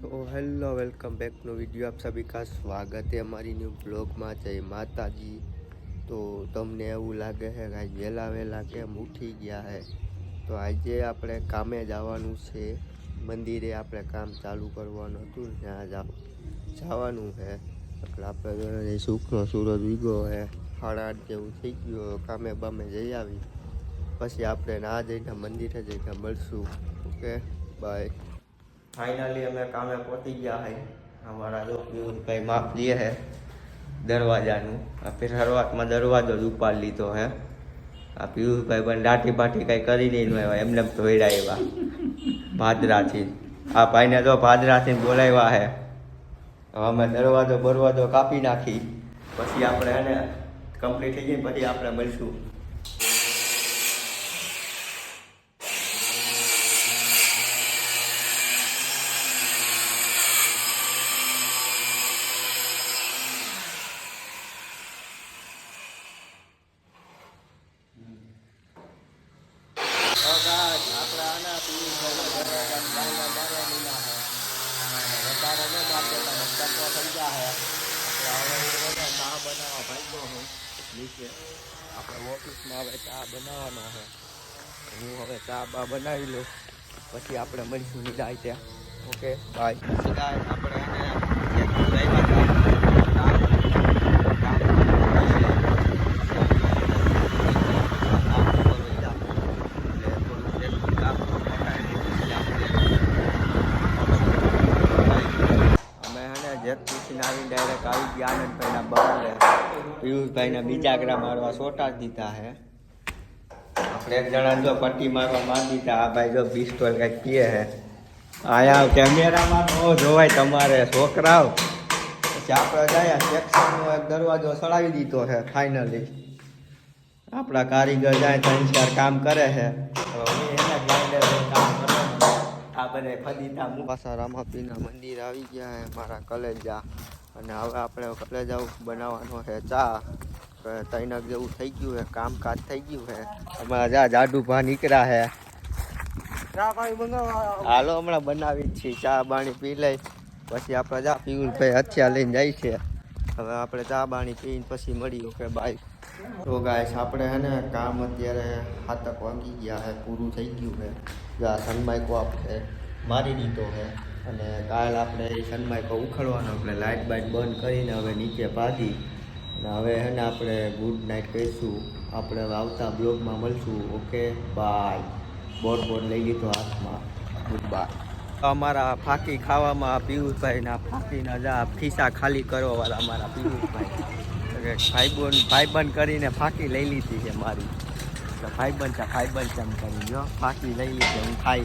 तो hello welcome back नो video. आप सभी का स्वागत है हमारी न्यू ब्लॉग में। जय माता जी। तो तमने એવું લાગે છે કે વહેલા વહેલા કેમ ઉઠી ગયા છે? તો આજે આપણે કામે જવાનું છે, મંદિરે આપણે કામ ચાલુ કરવાનું હતું, ત્યાં જવાનું છે. એટલે આપણે સુખનો સૂરજ ઉગ્યો છે, 8:30 જેવું થઈ ગયું. કામે બામે જઈ આવી પછી આપણે ના જઈને મંદિરે જઈને મળશું. Okay bye. फाइनली અમે કામે પહોંચી ગયા है। हमारा जो पीयूषભાઈ माप लिए है दरवाजाનું। फिर શરૂઆતમાં દરવાજો જ ઉપાડી લીધો है। આ પીયુષભાઈ પણ દાટી બાટી કઈ કરી નહીં આવ્યા, એમને ધોઈડા આવ્યા ભાદરાથી। આ ભાઈને તો ભાદરાથી બોલાવ્યા है। હવે અમે દરવાજો કાપી નાખી પછી આપણે એને કમ્પ્લીટ થઈ ગઈ પછી આપણે મળશું। આપણે ઓફિસમાં હવે ચા બનાવવાનો છે। હું હવે ચા બા બનાવી લઉં પછી આપણે મળીશું નિરાંતે। Okay bye. આપણે આવીને ડાયરેક્ટ આવી ગયા આનંદભાઈના બહાર। પિયુષભાઈને બીજા ગ્રા મારવા સોટા દીધા છે। આપણે એક જણા જો પટ્ટી મારવા મારી દીધા। આ ભાઈ જો પિસ્તોલ કંઈક પીએ છે। આયા કેમેરામાં ન જોવાય તમારે છોકરાઓ। પછી આપણે જાય સેક્શનનો એક દરવાજો સળાવી દીધો છે ફાઇનલી। આપણા કારીગર જાય 3-4 કામ કરે છે। આ બધા ફદીતા પાછા રામાપીના મંદિર આવી ગયા છે મારા કલેજા। અને હવે આપણે કલેજા બનાવવાનો છે ચા। 3 જેવું થઈ ગયું છે, કામકાજ થઈ ગયું છે। અમારા જાડુ ભા નીકળ્યા છે। હાલો હમણાં બનાવી જ છીએ, ચા બાણી પી લઈ પછી આપણે પિયુષભાઈ હથિયાર લઈને જાય છે। હવે આપણે ચા બાણી પીને પછી મળીએ। Okay bye. તો ગાઈસ આપણે છે ને કામ અત્યારે 7 વાગી ગયા છે, પૂરું થઈ ગયું છે। આ સનમાઇકો આપણે મારી દીધો છે અને કાલ આપણે એ સનમાઇકો ઉખાડવાનો। આપણે લાઇટ બાઇટ બંધ કરીને હવે નીચે ભાગી અને હવે છે ને આપણે ગુડ નાઇટ કહીશું। આપણે હવે આવતા બ્લોગમાં મળશું। Okay bye. બોર્ડ લઈ લીધો હાથમાં। Good bye. અમારા ફાંકી ખાવામાં પિયુષભાઈના ફાંકીના જા ખિસ્સા ખાલી કરવાવાળા અમારા પિયુષભાઈ ભાઈબંધ કરીને ફાંકી લઈ લીધી છે મારી। ભાઈબંધ ચમ કરી જો ફાંકી લઈ લીધી, હું ખાઈ